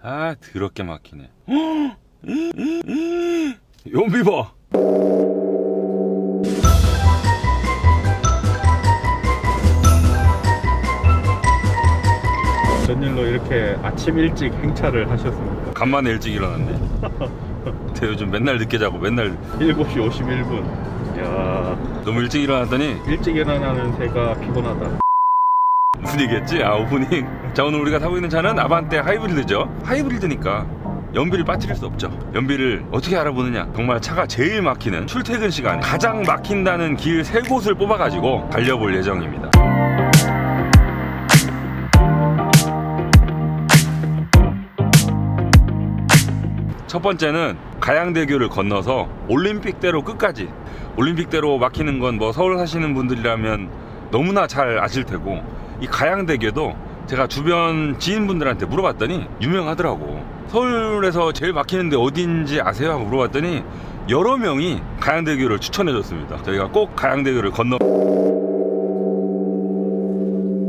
아 더럽게 막히네. 연비 봐. 전일로 이렇게 아침 일찍 행차를 하셨습니까? 간만에 일찍 일어났네. 근데 요즘 맨날 늦게 자고 맨날 7시 51분. 이야, 너무 일찍 일어났더니 일찍 일어나는 새가 피곤하다. 무슨 얘기했지? 아 오프닝. 자 오늘 우리가 타고 있는 차는 아반떼 하이브리드죠. 하이브리드니까 연비를 빠뜨릴 수 없죠. 연비를 어떻게 알아보느냐, 정말 차가 제일 막히는 출퇴근 시간에 가장 막힌다는 길 3곳을 뽑아가지고 달려볼 예정입니다. 첫 번째는 가양대교를 건너서 올림픽대로 끝까지. 올림픽대로 막히는 건 뭐 서울 사시는 분들이라면 너무나 잘 아실 테고, 이 가양대교도 제가 주변 지인분들한테 물어봤더니 유명하더라고. 서울에서 제일 막히는데 어딘지 아세요? 하고 물어봤더니 여러 명이 가양대교를 추천해줬습니다. 저희가 꼭 가양대교를 건너.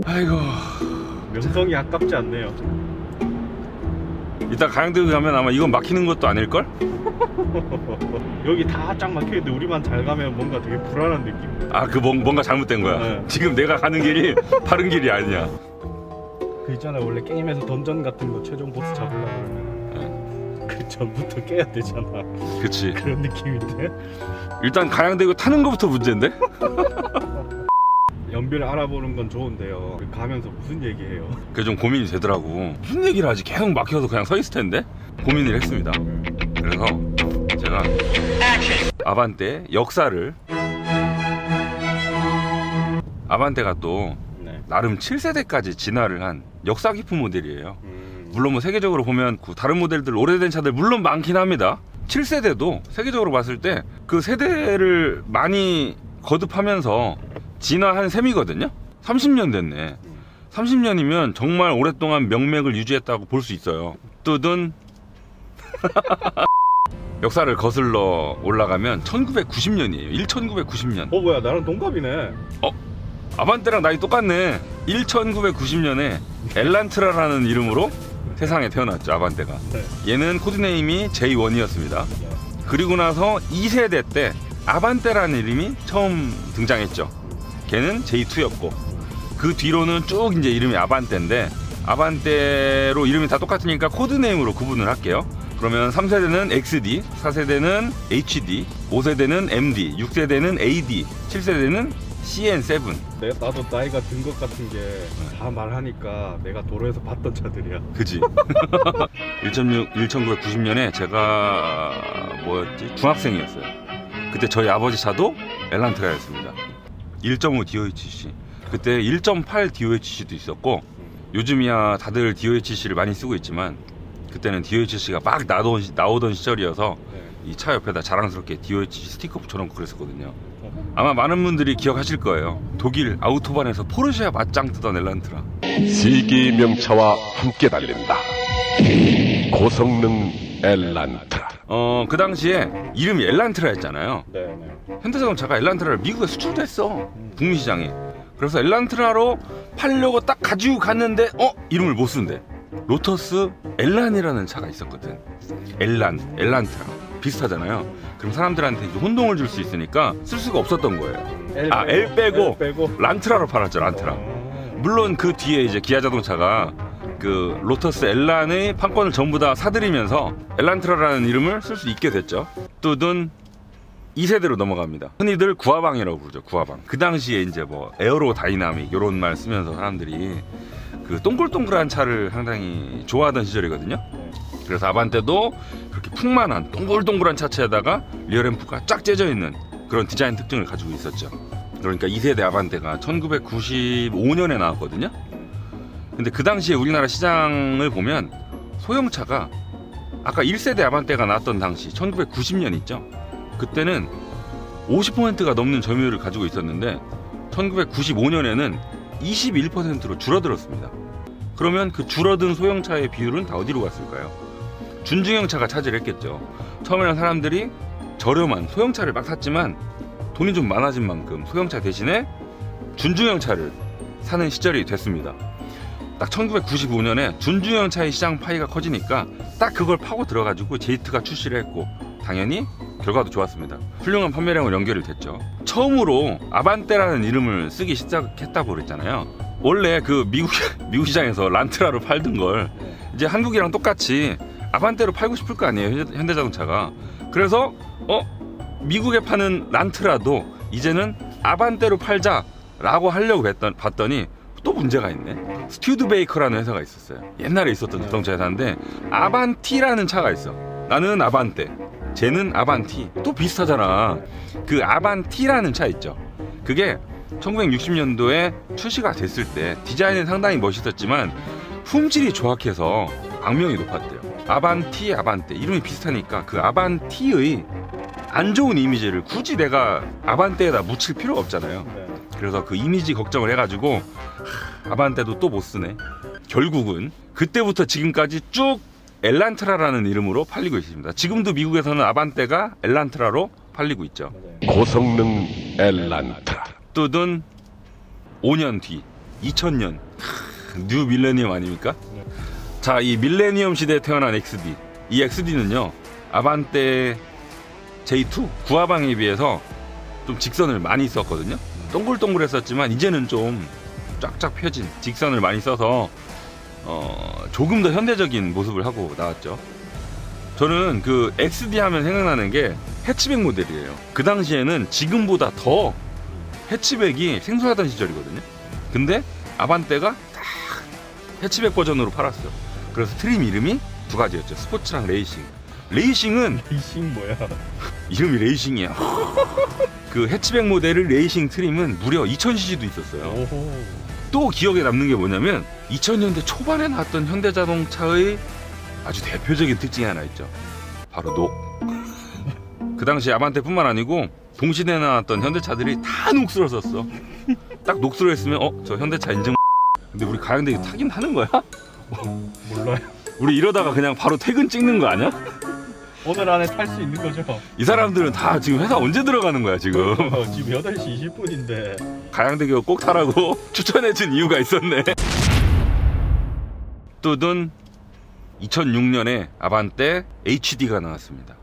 아이고, 명성이 아깝지 않네요. 이따 가양대교 가면 아마 이건 막히는 것도 아닐걸? 여기 다 쫙 막혀있는데 우리만 잘 가면 뭔가 되게 불안한 느낌. 아, 그 뭔가 잘못된 거야. 네. 지금 내가 가는 길이 바른 길이 아니야. 그 있잖아, 원래 게임에서 던전 같은 거 최종 보스 잡으려고 그러면 그 전부터 깨야 되잖아. 그치. 그런 느낌인데. 일단 가양대교 타는 거부터 문제인데? 연비를 알아보는 건 좋은데요, 가면서 무슨 얘기해요? 그게 좀 고민이 되더라고. 무슨 얘기를 하지? 계속 막혀서 그냥 서 있을 텐데? 고민을 했습니다. 그래서 제가 아반떼 역사를, 아반떼가 또 네. 나름 7세대까지 진화를 한 역사 깊은 모델이에요. 물론 뭐 세계적으로 보면 다른 모델들, 오래된 차들 물론 많긴 합니다. 7세대도 세계적으로 봤을 때 그 세대를 많이 거듭하면서 진화한 셈이거든요. 30년 됐네. 30년이면 정말 오랫동안 명맥을 유지했다고 볼 수 있어요. 뚜둔. 역사를 거슬러 올라가면 1990년이에요 1990년 뭐야, 나랑 동갑이네. 아반떼랑 나이 똑같네. 1990년에 엘란트라라는 이름으로 세상에 태어났죠, 아반떼가. 네. 얘는 코드네임이 J1이었습니다. 그리고 나서 2세대 때 아반떼라는 이름이 처음 등장했죠. 걔는 J2였고, 그 뒤로는 쭉 이제 이름이 아반떼인데, 아반떼로 이름이 다 똑같으니까 코드네임으로 구분을 할게요. 그러면 3세대는 XD, 4세대는 HD, 5세대는 MD, 6세대는 AD, 7세대는 CN7. 나도 나이가 든 것 같은 게 다 말하니까 내가 도로에서 봤던 차들이야. 그지? 1990년에 제가 뭐였지? 중학생이었어요. 그때 저희 아버지 차도 엘란트라였습니다. 1.5 DOHC. 그때 1.8 DOHC도 있었고, 요즘이야 다들 DOHC를 많이 쓰고 있지만 그때는 DOHC가 막 나오던 시절이어서 이 차 옆에다 자랑스럽게 DOHC 스티커 붙여놓고 그랬었거든요. 아마 많은 분들이 기억하실 거예요. 독일 아우토반에서 포르쉐와 맞짱 뜨던 엘란트라. 세계의 명차와 함께 달린다. 고성능 엘란트라. 그 당시에 이름이 엘란트라였잖아요. 네. 현대자동차가 엘란트라를 미국에 수출도 했어, 북미 시장에. 그래서 엘란트라로 팔려고 딱 가지고 갔는데 이름을 못 쓴대. 로터스 엘란이라는 차가 있었거든. 엘란트라 비슷하잖아요. 그럼 사람들한테 혼동을 줄 수 있으니까 쓸 수가 없었던 거예요. L 빼고 란트라로 팔았죠, 란트라. 물론 그 뒤에 이제 기아 자동차가 그 로터스 엘란의 판권을 전부 다 사들이면서 엘란트라라는 이름을 쓸 수 있게 됐죠. 뚜둔 2세대로 넘어갑니다. 흔히들 구아방이라고 부르죠, 구아방. 그 당시에 이제 뭐 에어로 다이나믹 이런 말 쓰면서 사람들이 그 동글동글한 차를 상당히 좋아하던 시절이거든요. 그래서 아반떼도 그렇게 풍만한 동글동글한 차체에다가 리어램프가 쫙 째져 있는 그런 디자인 특징을 가지고 있었죠. 그러니까 2세대 아반떼가 1995년에 나왔거든요. 근데 그 당시에 우리나라 시장을 보면 소형차가 아까 1세대 아반떼가 나왔던 당시 1990년 있죠. 그때는 50%가 넘는 점유율을 가지고 있었는데 1995년에는 21%로 줄어들었습니다. 그러면 그 줄어든 소형차의 비율은 다 어디로 갔을까요? 준중형차가 차지를 했겠죠. 처음에는 사람들이 저렴한 소형차를 막 샀지만 돈이 좀 많아진 만큼 소형차 대신에 준중형차를 사는 시절이 됐습니다. 딱 1995년에 준중형차의 시장 파이가 커지니까 딱 그걸 파고 들어가지고 제이트가 출시를 했고 당연히 결과도 좋았습니다. 훌륭한 판매량으로 연결이 됐죠. 처음으로 아반떼라는 이름을 쓰기 시작했다고 그랬잖아요. 원래 그 미국 시장에서 란트라로 팔던 걸 이제 한국이랑 똑같이 아반떼로 팔고 싶을 거 아니에요, 현대자동차가. 그래서 미국에 파는 란트라도 이제는 아반떼로 팔자라고 하려고 봤더니 또 문제가 있네. 스튜드베이커라는 회사가 있었어요. 옛날에 있었던 자동차 회사인데 아반티라는 차가 있어. 나는 아반떼, 쟤는 아반티. 또 비슷하잖아. 그 아반티라는 차 있죠. 그게 1960년도에 출시가 됐을 때 디자인은 상당히 멋있었지만 품질이 조악해서 악명이 높았대요. 아반티, 아반떼 이름이 비슷하니까 그 아반티의 안 좋은 이미지를 굳이 내가 아반떼에다 묻힐 필요가 없잖아요. 그래서 그 이미지 걱정을 해가지고 아반떼도 또 못 쓰네. 결국은 그때부터 지금까지 쭉 엘란트라라는 이름으로 팔리고 있습니다. 지금도 미국에서는 아반떼가 엘란트라로 팔리고 있죠. 고성능 엘란트라. 뚜둔 5년 뒤 2000년 뉴 밀레니엄 아닙니까? 자, 이 밀레니엄 시대에 태어난 XD. 이 XD는요 아반떼 J2 구하방에 비해서 좀 직선을 많이 썼거든요. 동글동글했었지만 이제는 좀 쫙쫙 펴진 직선을 많이 써서 조금 더 현대적인 모습을 하고 나왔죠. 저는 그 XD 하면 생각나는 게 해치백 모델이에요. 그 당시에는 지금보다 더 해치백이 생소하던 시절이거든요. 근데 아반떼가 딱 해치백 버전으로 팔았어요. 그래서 트림 이름이 두 가지였죠. 스포츠랑 레이싱. 레이싱은 뭐야? 이름이 레이싱이야. 그 해치백 모델의 레이싱 트림은 무려 2000cc도 있었어요. 오호. 또 기억에 남는 게 뭐냐면 2000년대 초반에 나왔던 현대자동차의 아주 대표적인 특징이 하나 있죠. 바로 녹. 그 당시 아반떼뿐만 아니고 동시대에 나왔던 현대차들이 다 녹슬어 썼어. 딱 녹슬어 했으면 저 현대차 인증. 근데 우리 가양대교 타긴 하는 거야? 몰라요. 우리 이러다가 그냥 바로 퇴근 찍는 거 아니야? 오늘 안에 탈 수 있는 거죠? 이 사람들은 다 지금 회사 언제 들어가는 거야 지금? 지금 8시 20분인데 가양대교 꼭 타라고 추천해준 이유가 있었네. 뚜둔 2006년에 아반떼 HD가 나왔습니다.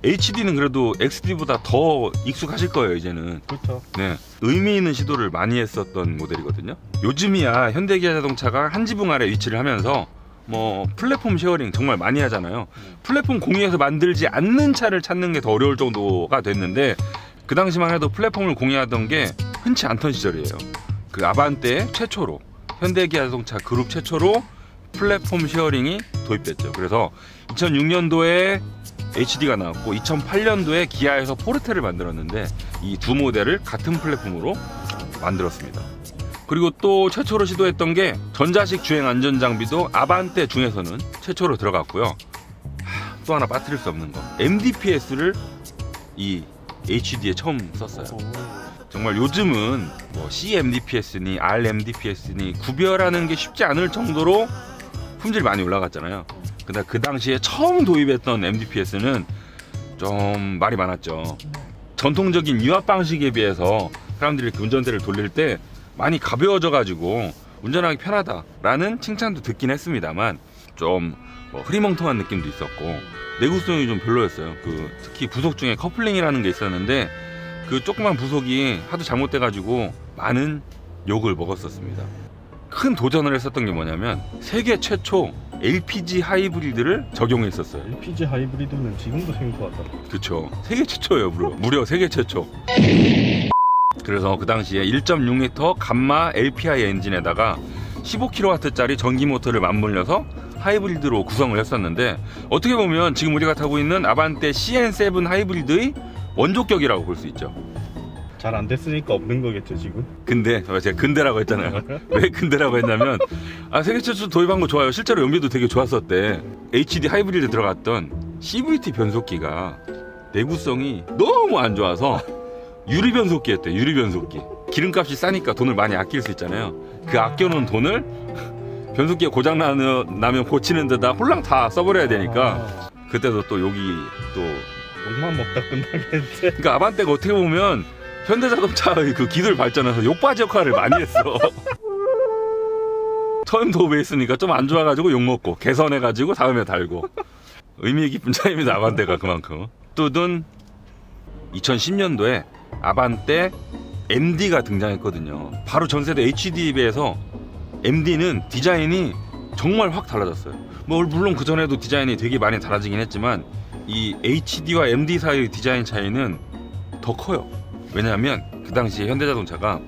HD는 그래도 XD보다 더 익숙하실 거예요 이제는. 그렇죠. 네, 의미 있는 시도를 많이 했었던 모델이거든요. 요즘이야 현대기아 자동차가 한 지붕 아래 위치를 하면서 뭐 플랫폼 쉐어링 정말 많이 하잖아요. 플랫폼 공유해서 만들지 않는 차를 찾는 게 더 어려울 정도가 됐는데 그 당시만 해도 플랫폼을 공유하던 게 흔치 않던 시절이에요. 그 아반떼 최초로 현대기아 자동차 그룹 최초로 플랫폼 쉐어링이 도입됐죠. 그래서 2006년도에 HD가 나왔고 2008년도에 기아에서 포르테를 만들었는데 이 두 모델을 같은 플랫폼으로 만들었습니다. 그리고 또 최초로 시도했던 게 전자식 주행 안전 장비도 아반떼 중에서는 최초로 들어갔고요. 또 하나 빠뜨릴 수 없는 거, MDPS를 이 HD에 처음 썼어요. 정말 요즘은 뭐 CMDPS니 RMDPS니 구별하는 게 쉽지 않을 정도로 품질이 많이 올라갔잖아요. 근데 그 당시에 처음 도입했던 MDPS는 좀 말이 많았죠. 전통적인 유압 방식에 비해서 사람들이 이렇게 운전대를 돌릴 때 많이 가벼워져 가지고 운전하기 편하다라는 칭찬도 듣긴 했습니다만 좀 뭐 흐리멍텅한 느낌도 있었고 내구성이 좀 별로였어요. 그 특히 부속 중에 커플링이라는 게 있었는데 그 조그만 부속이 하도 잘못돼 가지고 많은 욕을 먹었었습니다. 큰 도전을 했었던 게 뭐냐면 세계 최초 LPG 하이브리드를 적용했었어요. LPG 하이브리드는 지금도 생소하다. 그쵸, 세계 최초예요. 무려 세계 최초. 그래서 그 당시에 1.6L 감마 LPI 엔진에다가 15kW짜리 전기 모터를 맞물려서 하이브리드로 구성을 했었는데 어떻게 보면 지금 우리가 타고 있는 아반떼 CN7 하이브리드의 원조격이라고 볼 수 있죠. 잘 안 됐으니까 없는 거겠죠 지금? 근데 제가 근데라고 했잖아요. 왜 근데라고 했냐면 세계 최초 도입한 거 좋아요. 실제로 연비도 되게 좋았었대. HD 하이브리드 들어갔던 CVT 변속기가 내구성이 너무 안 좋아서 유리 변속기였대. 유리 변속기. 기름값이 싸니까 돈을 많이 아낄 수 있잖아요. 그 아껴놓은 돈을 변속기가 고장 나면 고치는 데다 홀랑 다 써버려야 되니까 그때도 또 욕이 또 욕만 먹다 끝나겠는데. 그러니까 아반떼가 어떻게 보면 현대자동차의 그 기술 발전에서 욕바지 역할을 많이 했어. 처음도 오베했으니까 좀 안 좋아가지고 욕먹고 개선해가지고 다음에 달고 의미 깊은 차이입니다. 아반떼가 그만큼. 뚜둔 2010년도에 아반떼 MD가 등장했거든요. 바로 전세대 HD에 비해서 MD는 디자인이 정말 확 달라졌어요. 뭐 물론 그 전에도 디자인이 되게 많이 달라지긴 했지만 이 HD와 MD 사이의 디자인 차이는 더 커요. 왜냐하면 그 당시에 현대자동차가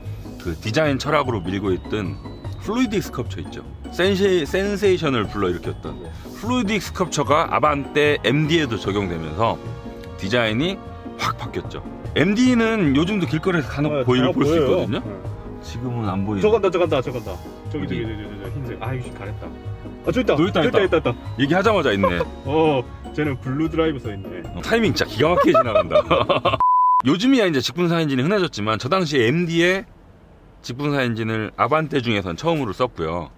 그 디자인 철학으로 밀고 있던 플루이딕 스컬프처 있죠. 센세이션을 불러일으켰던 플루이딕 스컬프처가 아반떼 MD에도 적용되면서 디자인이 확 바뀌었죠. MD는 요즘도 길거리에서 간혹 볼 수 있거든요. 지금은 안 보이네. 저 간다. 저기 흰색. 아 이거 가랬다. 아 저기 있다. 얘기하자마자 있네. 쟤는 블루 드라이브 써 있네. 타이밍 진짜 기가 막히게 지나간다. 요즘이야 이제 직분사 엔진이 흔해졌지만 저 당시에 MD에 직분사 엔진을 아반떼 중에선 처음으로 썼고요.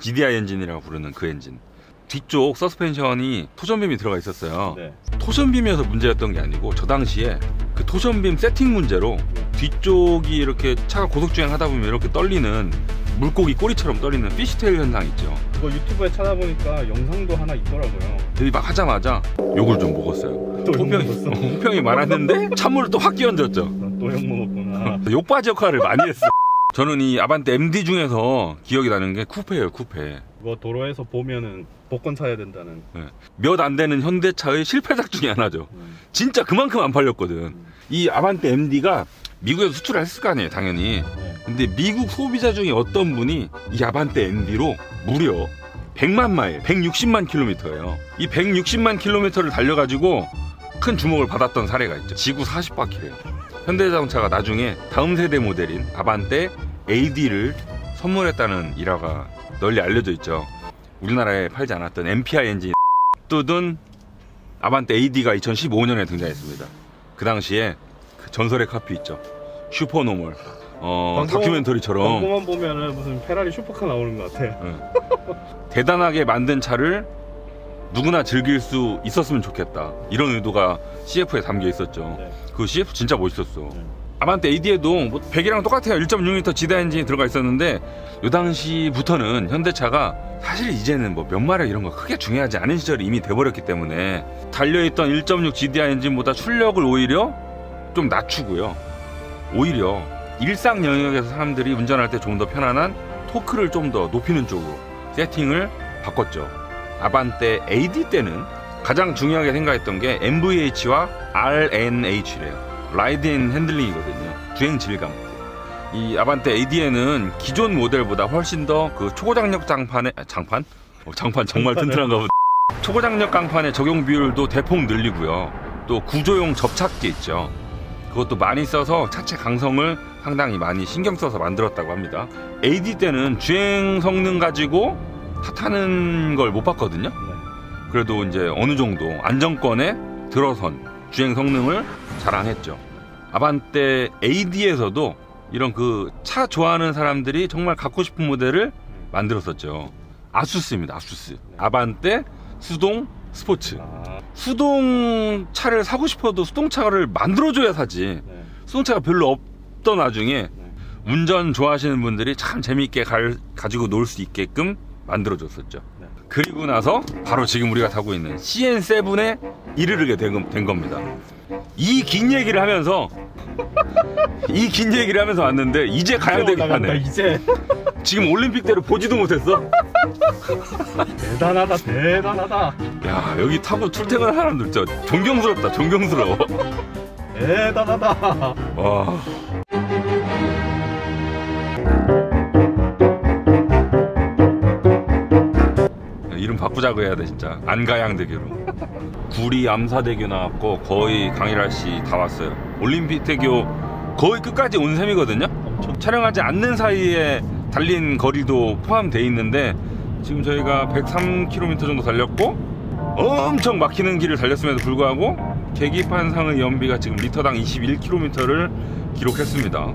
GDI 엔진이라고 부르는 그 엔진. 뒤쪽 서스펜션이 토션빔이 들어가 있었어요. 네. 토션빔이어서 문제였던 게 아니고 저 당시에 그 토션빔 세팅 문제로 뒤쪽이 이렇게 차가 고속주행 하다 보면 이렇게 떨리는 물고기 꼬리처럼 떨리는 피쉬테일 현상 있죠. 그거 유튜브에 찾아보니까 영상도 하나 있더라고요. 대박 하자마자 욕을 좀 먹었어요. 또 욕 먹었어? 호평이 많았는데 찬물을 또 확 끼얹었죠. 또 욕 먹었구나. 욕바지 역할을 많이 했어. 저는 이 아반떼 MD 중에서 기억이 나는 게 쿠페예요. 쿠페. 그거 도로에서 보면은 복권 사야 된다는. 몇 안 되는 현대차의 실패작 중에 하나죠. 진짜 그만큼 안 팔렸거든. 이 아반떼 MD가 미국에서 수출을 했을 거 아니에요, 당연히. 근데 미국 소비자 중에 어떤 분이 이 아반떼 MD로 무려 100만 마일, 160만 킬로미터예요. 이 160만 킬로미터를 달려가지고 큰 주목을 받았던 사례가 있죠. 지구 40바퀴래요. 현대자동차가 나중에 다음 세대 모델인 아반떼 AD를 선물했다는 일화가 널리 알려져 있죠. 우리나라에 팔지 않았던 MPI 엔진 뚜둔 아반떼 AD가 2015년에 등장했습니다. 그 당시에 그 전설의 카피 있죠. 슈퍼노멀. 다큐멘터리처럼 광고만 보면은 무슨 페라리 슈퍼카 나오는 것 같아. 대단하게 만든 차를 누구나 즐길 수 있었으면 좋겠다. 이런 의도가 CF에 담겨 있었죠. 네. 그 CF 진짜 멋있었어. 아반떼 AD에도 뭐 100이랑 똑같아요. 1.6L GDI 엔진이 들어가 있었는데 요 당시부터는 현대차가 사실 이제는 뭐 몇 마력 이런 거 크게 중요하지 않은 시절이 이미 돼버렸기 때문에 달려있던 1.6 GDI 엔진보다 출력을 오히려 좀 낮추고요. 오히려 일상 영역에서 사람들이 운전할 때 좀 더 편안한 토크를 좀 더 높이는 쪽으로 세팅을 바꿨죠. 아반떼 AD 때는 가장 중요하게 생각했던 게 MVH와 RNH래요. 라이드 앤 핸들링이거든요. 주행 질감. 이 아반떼 AD에는 기존 모델보다 훨씬 더 그 초고장력 장판 정말 튼튼한가 보다. 초고장력 강판의 적용 비율도 대폭 늘리고요. 또 구조용 접착제 있죠. 그것도 많이 써서 차체 강성을 상당히 많이 신경 써서 만들었다고 합니다. AD 때는 주행 성능 가지고 탓하는 걸 못 봤거든요. 그래도 이제 어느 정도 안정권에 들어선 주행 성능을 자랑했죠. 아반떼 AD에서도 이런 그 차 좋아하는 사람들이 정말 갖고 싶은 모델을 만들었었죠. 아수스입니다. 아수스. 아반떼 수동 스포츠. 수동 차를 사고 싶어도 수동차를 만들어줘야 사지. 수동차가 별로 없던 와중에 운전 좋아하시는 분들이 참 재미있게 가지고 놀 수 있게끔 만들어줬었죠. 그리고 나서 바로 지금 우리가 타고 있는 CN7에 이르게 된 겁니다. 이 긴 얘기를 하면서 왔는데 이제 가야 되긴 하네. 이제 지금 올림픽 때를 보지도 못했어. 대단하다. 야, 여기 타고 출퇴근하는 사람들 진짜 존경스럽다. 존경스러워. 대단하다. 와. 이름 바꾸자고 해야 돼 진짜. 안가양대교로. 구리 암사대교 나왔고 거의 강일할씨 다 왔어요. 올림픽 대교 거의 끝까지 온 셈이거든요. 촬영하지 않는 사이에 달린 거리도 포함되어 있는데 지금 저희가 103km 정도 달렸고 엄청 막히는 길을 달렸음에도 불구하고 계기판상의 연비가 지금 리터당 21km를 기록했습니다.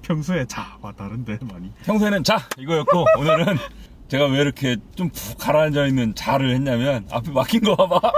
평소에 자와 다른데 많이. 평소에는 자 이거였고 오늘은 제가 왜 이렇게 좀 푹 가라앉아 있는 자를 했냐면 앞에 막힌 거 봐봐.